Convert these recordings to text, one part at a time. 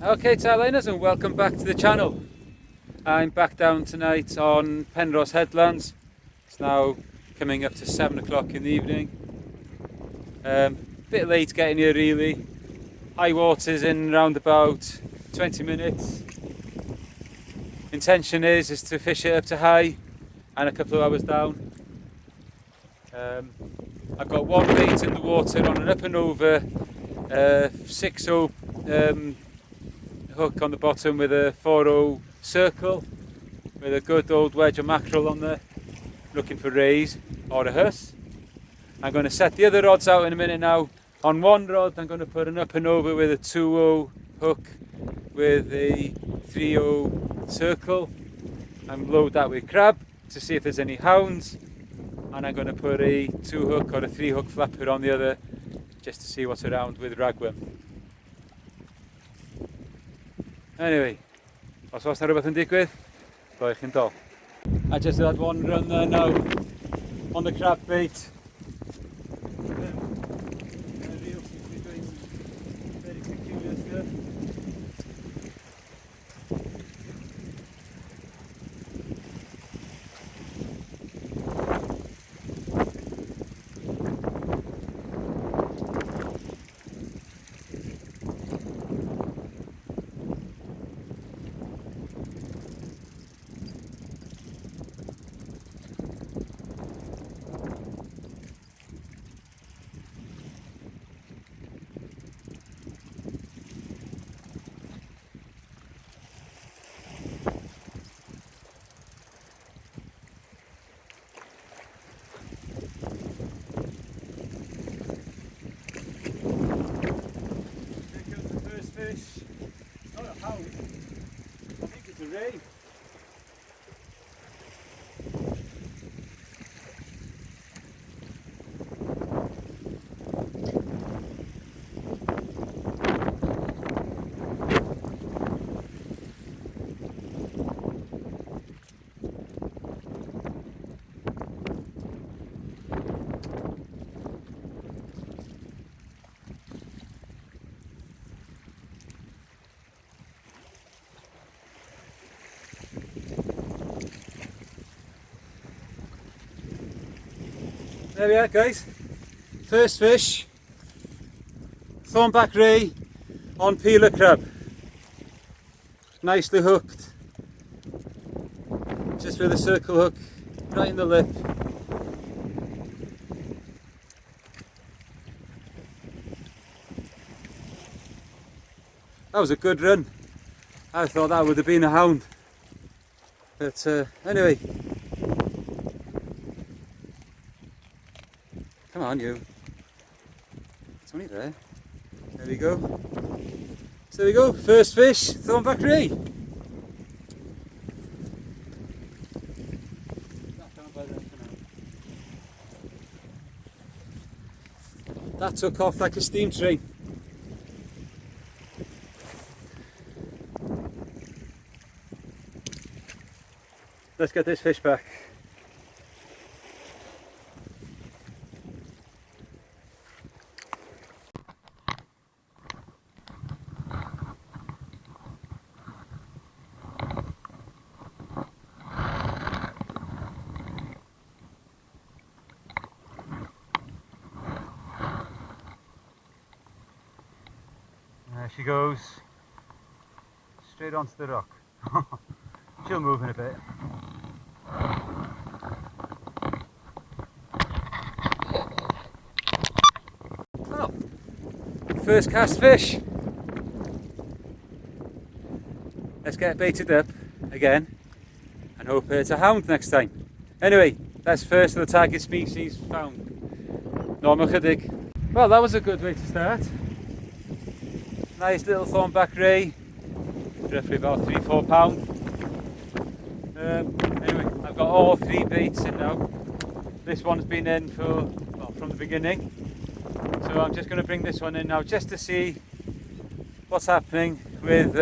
Okay, Tarliners, and welcome back to the channel. I'm back down tonight on Penrose Headlands. It's now coming up to 7 o'clock in the evening. Bit late getting here really. High water's in around about 20 minutes. Intention is to fish it up to high and a couple of hours down. I've got one bait in the water on an up and over 6-0 hook on the bottom with a 4-0 circle with a good old wedge of mackerel on there, looking for rays or a huss. I'm going to set the other rods out in a minute now. On one rod I'm going to put an up and over with a 2-0 hook with a 3-0 circle and load that with crab to see if there's any hounds, and I'm going to put a 2 hook or a 3 hook flapper on the other just to see what's around with ragworm. Anyway, os oes na rhywbeth yn digwydd, rhoi'ch yn dol. I just had one run there now on the crab bait. The reel seems to be doing some very peculiar stuff. Fish. Not a hound. I think it's a ray. There we are, guys. First fish, thornback ray on peeler crab. Nicely hooked. Just with a circle hook right in the lip. That was a good run. I thought that would have been a hound. But anyway. Come on, you. It's only there. There we go. So there we go. First fish, thornback ray. That took off like a steam train. Let's get this fish back. There she goes, straight onto the rock. She'll move in a bit. Oh, first cast fish. Let's get it baited up again and hope it's a hound next time. Anyway, that's first of the target species found. Normal chydig. Well, that was a good way to start. Nice little thornback ray, roughly about 3-4 pound. Anyway, I've got all 3 baits in now. This one's been in from the beginning, so I'm just going to bring this one in now just to see what's happening with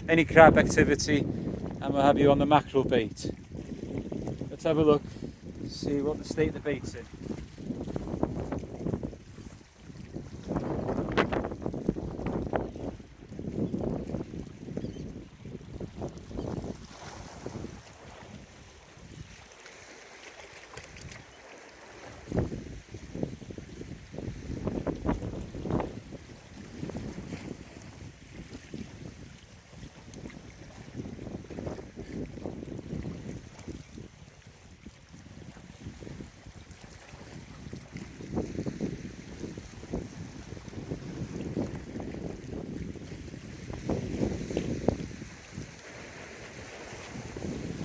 any crab activity, and we'll have you on the mackerel bait. Let's have a look, see what the state of the bait's in.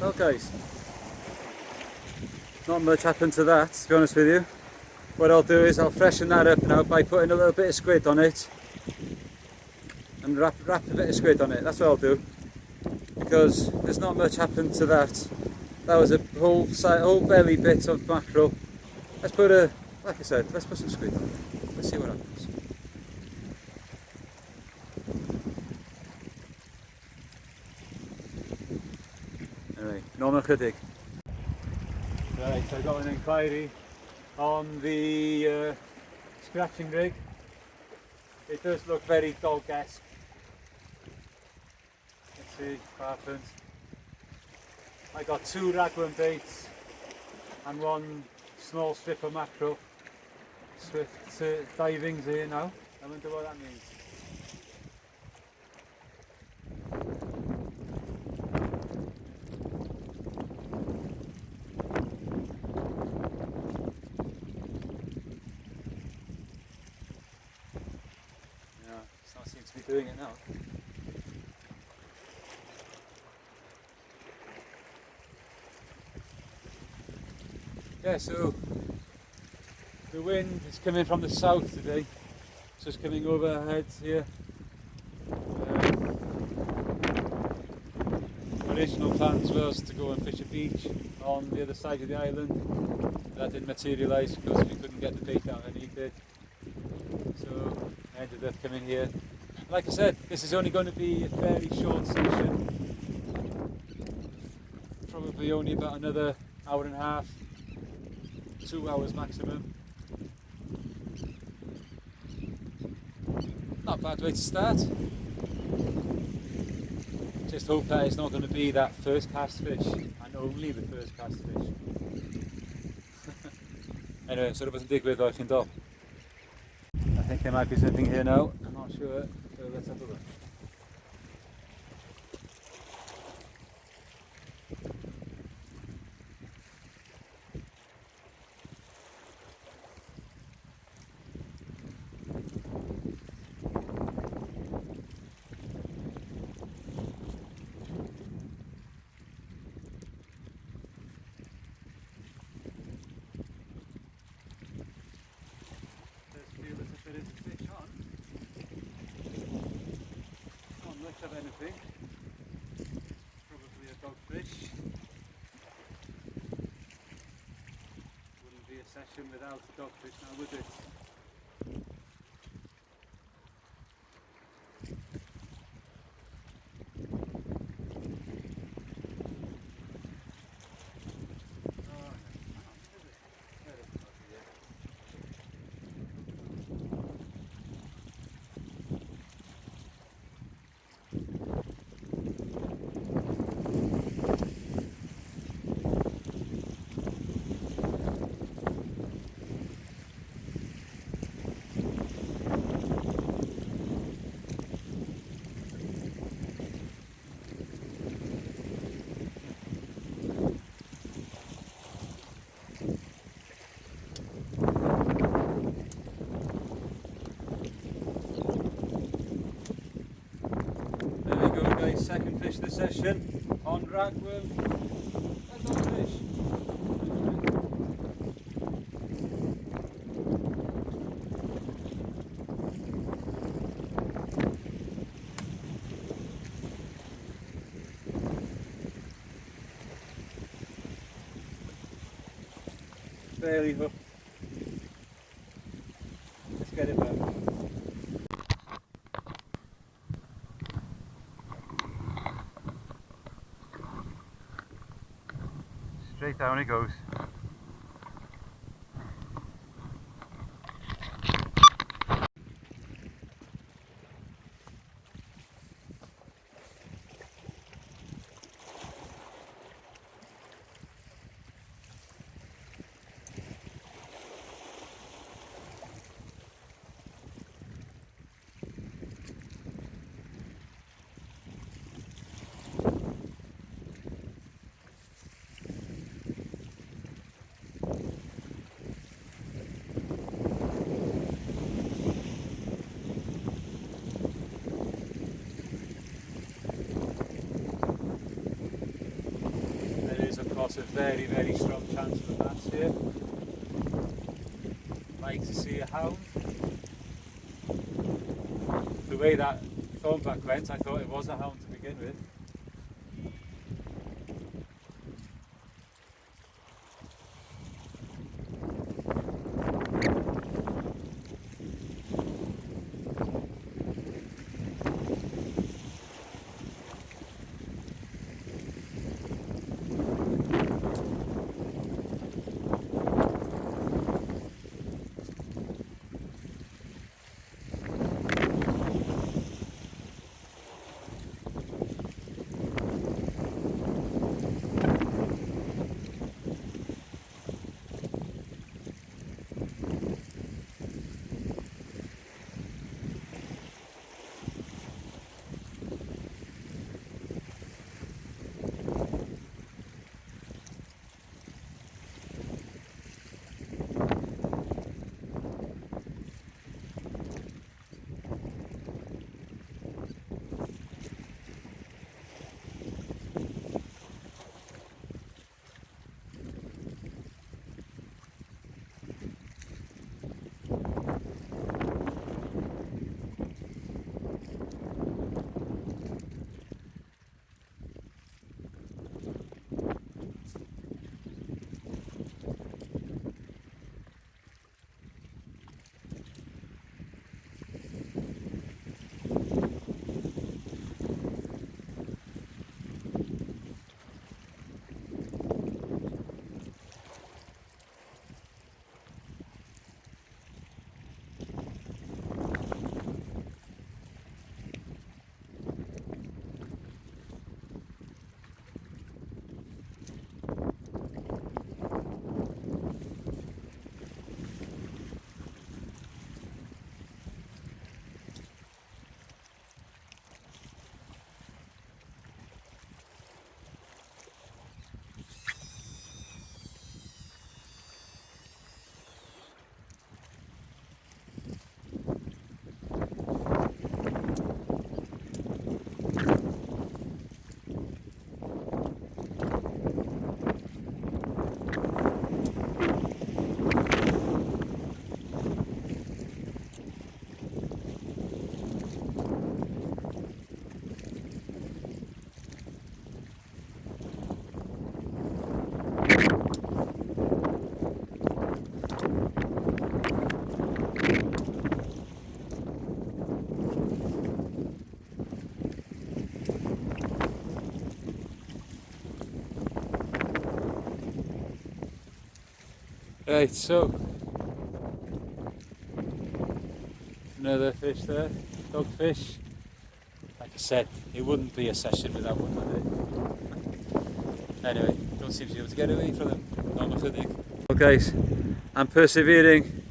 Well guys, not much happened to that, to be honest with you. What I'll do is I'll freshen that up now by putting a little bit of squid on it and wrap a bit of squid on it. That's what I'll do, because there's not much happened to that. That was a whole belly bit of mackerel. Let's put like I said, let's put some squid on it. Let's see what happens. Anyway, normal chydig. Right, so I got an inquiry on the scratching rig. It does look very dog-esque. Let's see what happens. I got 2 raglan baits and 1 small strip of mackerel. Swift diving's here now. I wonder what that means. Seems to be doing it now. Yeah, so the wind is coming from the south today, so it's coming over our heads here. Original plans was to go and fish a beach on the other side of the island. That didn't materialise because we couldn't get the bait out I needed. So I ended up coming here. Like I said, this is only going to be a fairly short session, probably only about another hour and a half, 2 hours maximum. Not a bad way to start. Just hope that it's not going to be that first cast fish, and only the first cast fish. Anyway, so rhywbeth yn digwydd o'r chi'n dol. I think there might be something here now, I'm not sure. So let's have a look. Of anything, probably a dogfish. Wouldn't be a session without a dogfish now, would it? Second fish this session on ragworm and dogfish. Barely hooked. Let's get it back. Straight down it goes. There's a very, very strong chance of a bass here. Like to see a hound. The way that thornback went, I thought it was a hound to begin with. Right, so another fish there, dogfish. Like I said, it wouldn't be a session without one, would it? Anyway, don't seem to be able to get away from them. Not enough to dig. Well guys, I'm persevering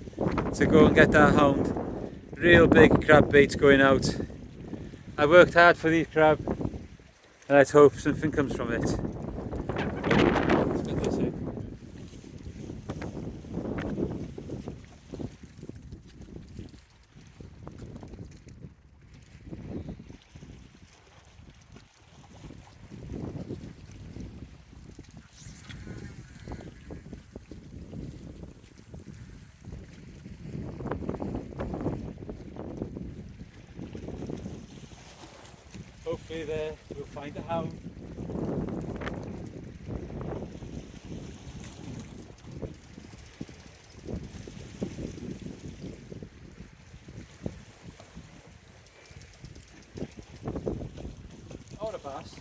to go and get that hound. Real big crab baits going out. I worked hard for these crab and let's hope something comes from it. Let's get this in. Hopefully there we'll find a hound. Or a bass.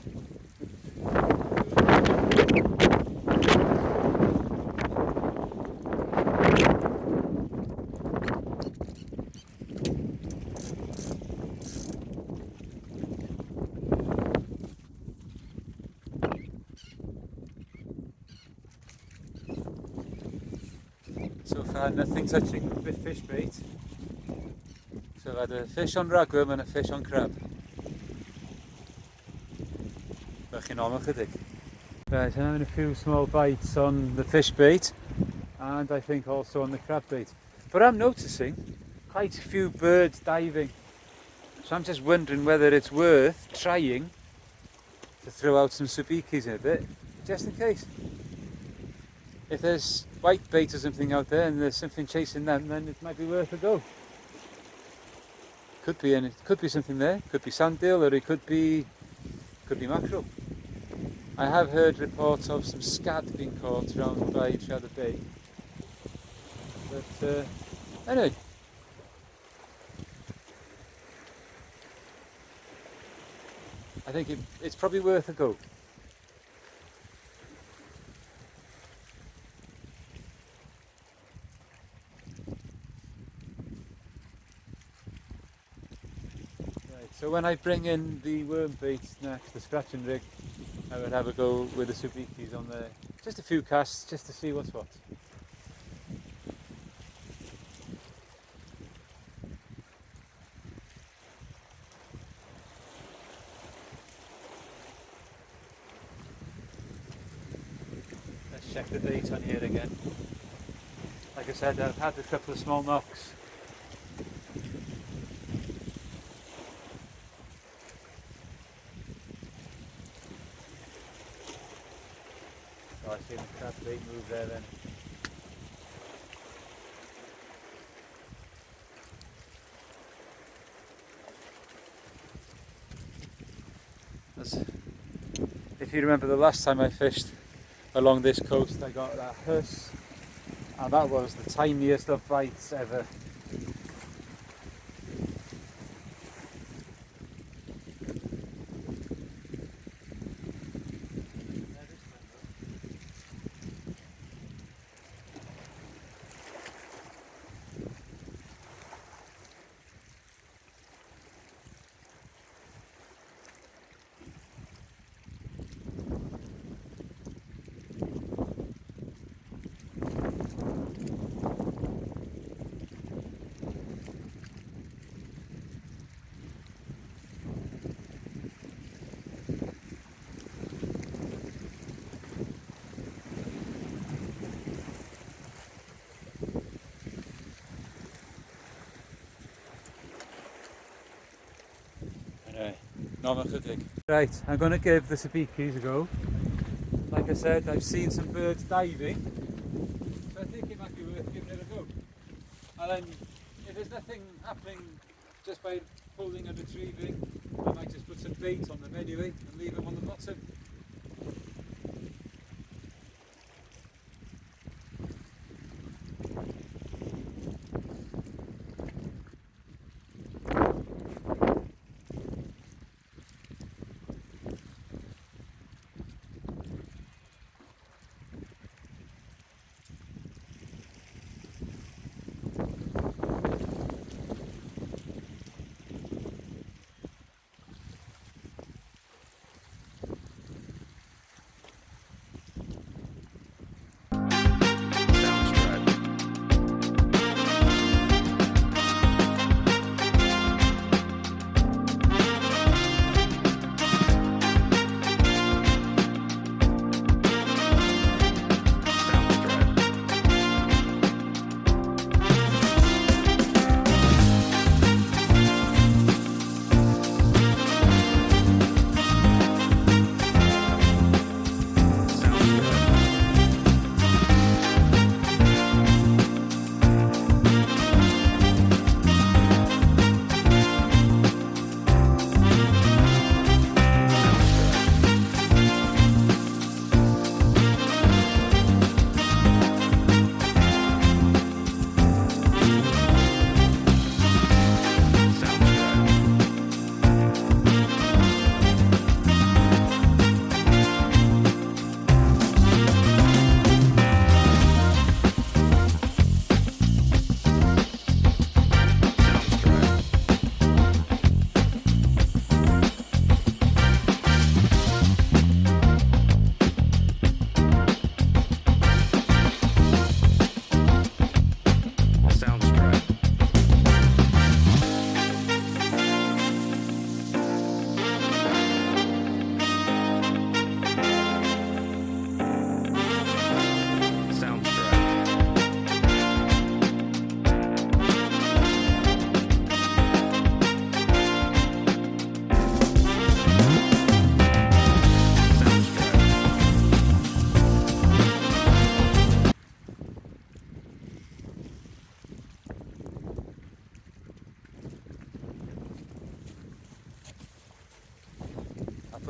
So far nothing touching with fish bait. So I've had a fish on ragworm and a fish on crab. Bach on chydig. Right, I'm having a few small bites on the fish bait and I think also on the crab bait. But I'm noticing quite a few birds diving. So I'm just wondering whether it's worth trying to throw out some sabikis in a bit, just in case. if there's white bait or something out there and there's something chasing them, then it might be worth a go. Could be, and it could be something there. Could be sand eel, or it could be mackerel. I have heard reports of some scad being caught around by Cheddar Bay. But anyway, I think it's probably worth a go. Right, so when I bring in the worm baits next, the scratching rig, I would have a go with the sabikis on there. Just a few casts, just to see what's what. Let's check the date on here again. Like I said, I've had a couple of small knocks. Oh, I see the crab bait move there then. If you remember the last time I fished along this coast, I got that huss, and that was the tiniest of bites ever. Anyway, normal chydig. Right, I'm going to give the sabikis a go. Like I said, I've seen some birds diving, so I think it might be worth giving it a go. And then, if there's nothing happening just by pulling and retrieving, I might just put some bait on them anyway and leave them on the bottom.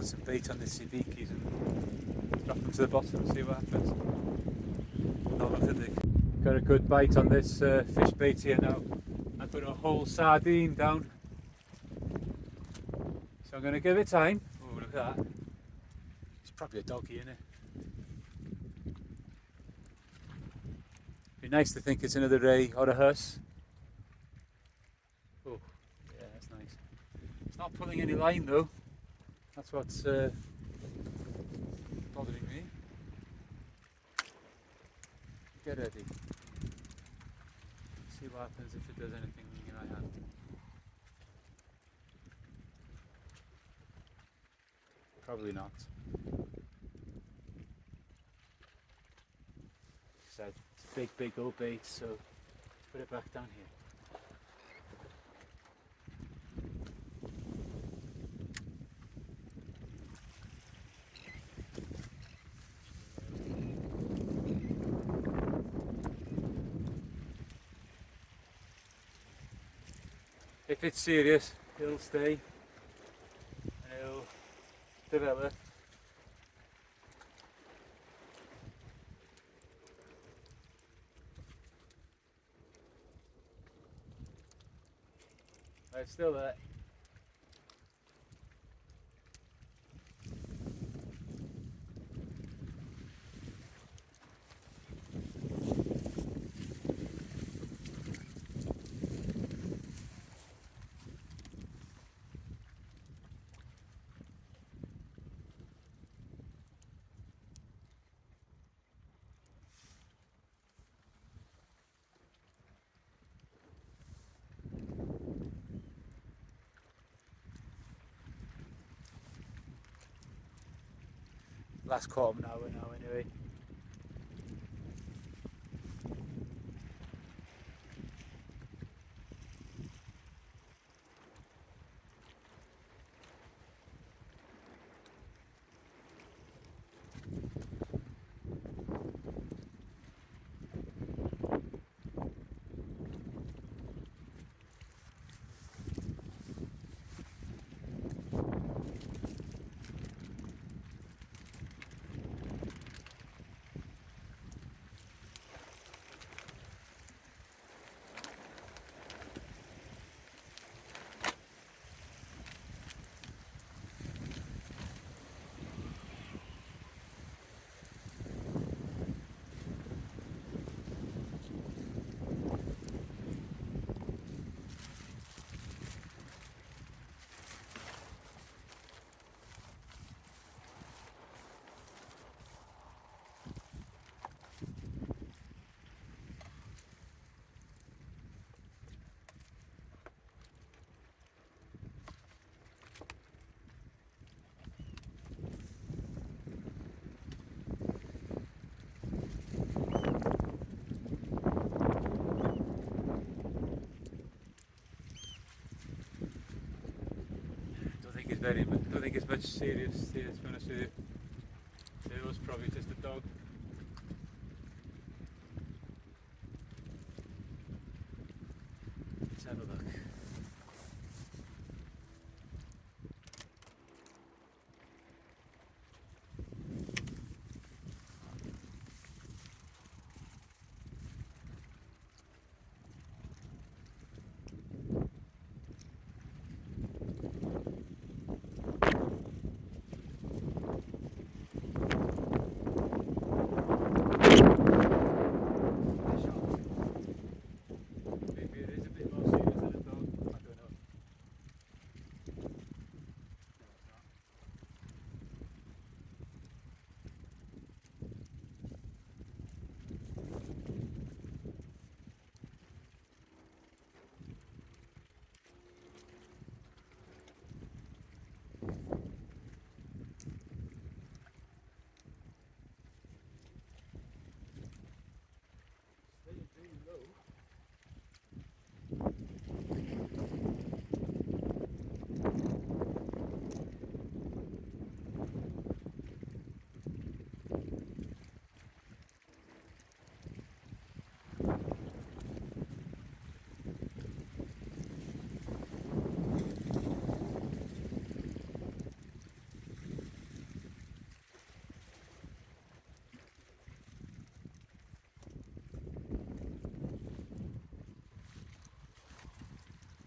put some bait on the sidikis and drop them to the bottom and see what happens. Not pathetic. Got a good bite on this fish bait here now. I put a whole sardine down. So I'm going to give it time. Oh, look at that. It's probably a doggy, isn't it? Be nice to think it's another ray or a huss. Oh, yeah, that's nice. It's not pulling any line though. That's what's bothering me. Get ready. See what happens if it does anything in my hand. Probably not. Said it's big old bait, so put it back down here. If it's serious, it'll stay and it'll develop. It's still there. Last quarter of an hour now anyway. I don't think it's much serious, to be honest with you. It was probably just a dog. Let's have a look.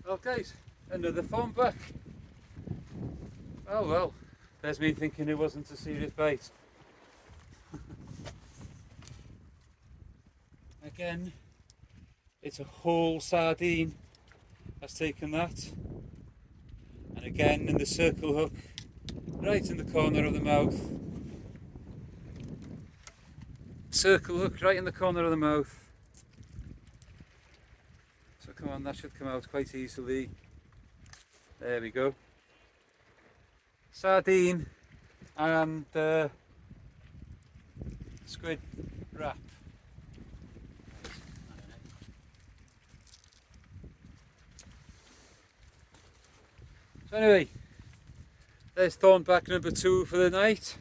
Well guys, another thornback. Oh well, there's me thinking it wasn't a serious bite. Again, it's a whole sardine that's taken that. And again in the circle hook, right in the corner of the mouth. Circle hook right in the corner of the mouth. So come on, that should come out quite easily. There we go. Sardine and squid wrap. So anyway, there's thornback number 2 for the night.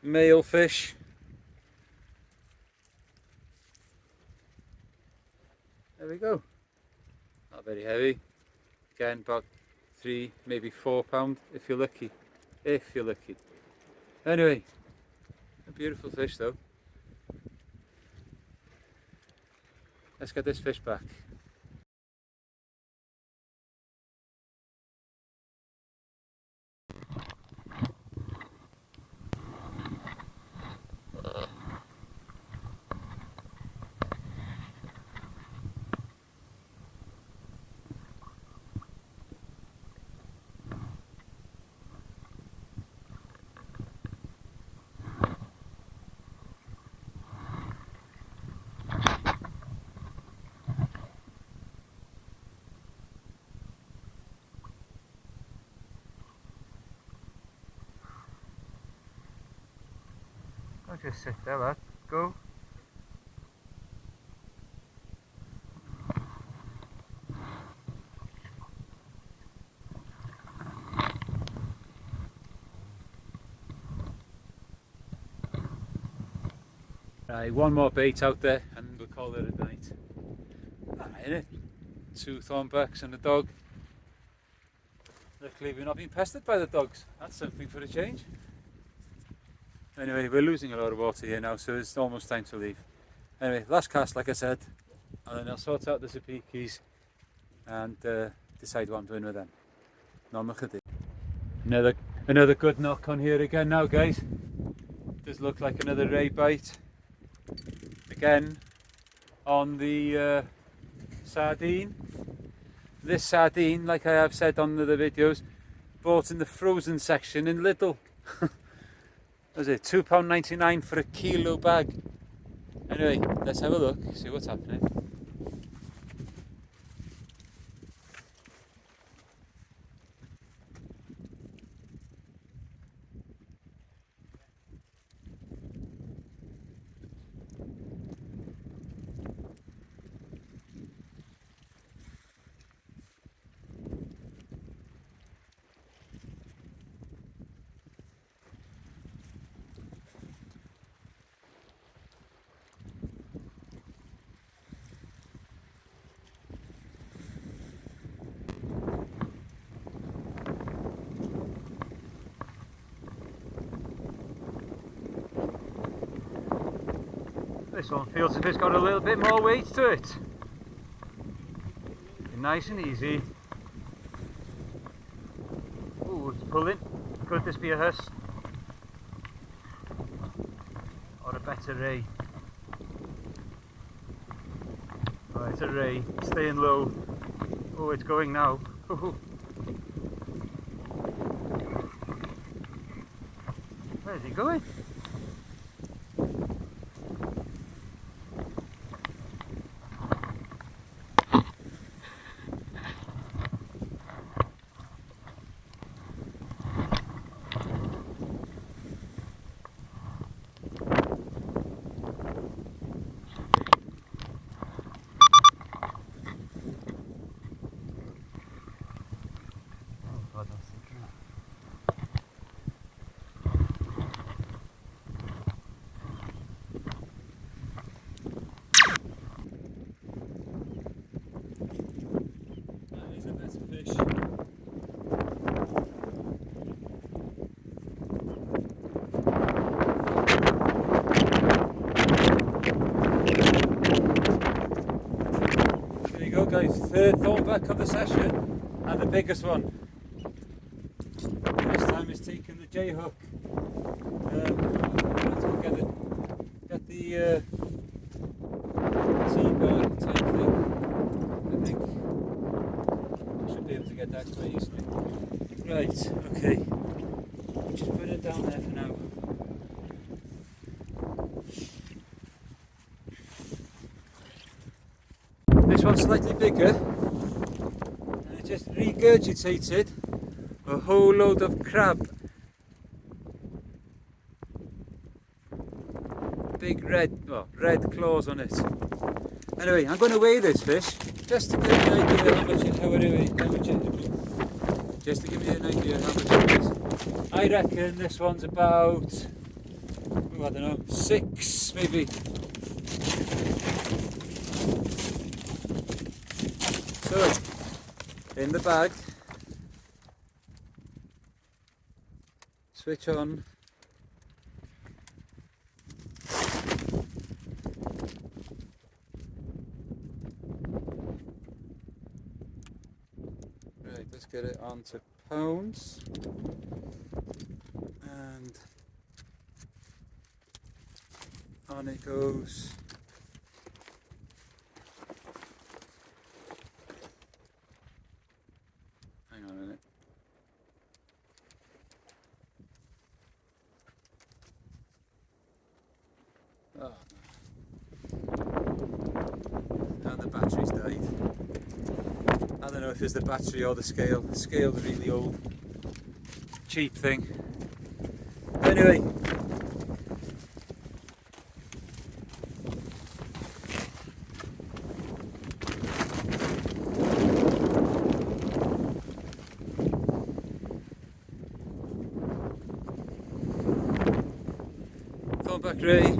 Male fish. There we go. Not very heavy. Again, about 3, maybe 4 pound if you're lucky. If you're lucky. Anyway, a beautiful fish though. Let's get this fish back. I'll just sit there, lad. Go. Right, one more bait out there and we'll call it a night. Alright, innit? 2 thornbacks and a dog. Luckily we've not been pestered by the dogs. That's something for a change. Anyway, we're losing a lot of water here now, so it's almost time to leave. Anyway, last cast like I said, and then I'll sort out the Zapikis and decide what I'm doing with them. Another good knock on here again now, guys. Does look like another ray bite. Again on the sardine. This sardine, like I have said on the other videos, bought in the frozen section in Lidl. Was it £2.99 for a kilo bag? Anyway, let's have a look, see what's happening. This one feels as if it's got a little bit more weight to it. Nice and easy. Ooh, it's pulling. Could this be a huss? Or a better ray? Oh, it's a ray. Staying low. Oh, it's going now. Where's he going? third thornback of the session and the biggest one. This time is taking the J hook. Get the T-bar type thing. I think I should be able to get that quite easily. Right, okay. I'll just put it down there for now. This one's slightly bigger, and it just regurgitated a whole load of crab. Big red claws on it. Anyway, I'm going to weigh this fish just to give you an idea how much just to give you an idea how much it is. I reckon this one's about, I don't know, 6 maybe. So, in the bag, switch on. Right, let's get it onto pounds. And on it goes. Hang on a minute. Oh. And the battery's died. I don't know if it's the battery or the scale. The scale's really old. Cheap thing. Anyway. Thornback ray.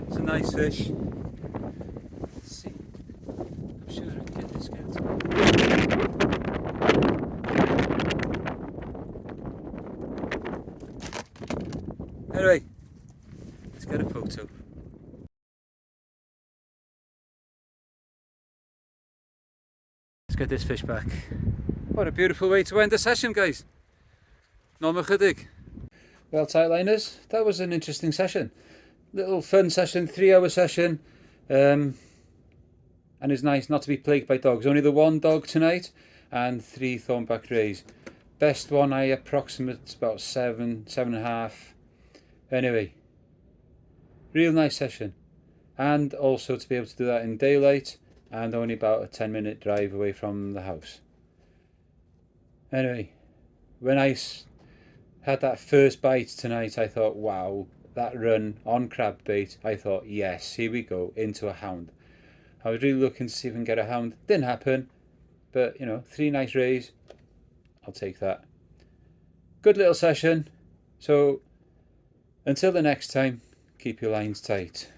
It's a nice fish. Let's see. I'm sure I can get this guy. Anyway, let's get a photo. Let's get this fish back. What a beautiful way to end the session, guys. Norma chydig. Well, tightliners, that was an interesting session. Little fun session, 3-hour session. And it's nice not to be plagued by dogs. Only the one dog tonight and 3 thornback rays. Best one I approximate about 7.5. Anyway, real nice session. And also to be able to do that in daylight and only about a 10-minute drive away from the house. Anyway, when I had that first bite tonight, I thought, wow, that run on crab bait, I thought, yes, here we go, into a hound. I was really looking to see if I can get a hound. Didn't happen, but you know, 3 nice rays, I'll take that. Good little session. So until the next time, keep your lines tight.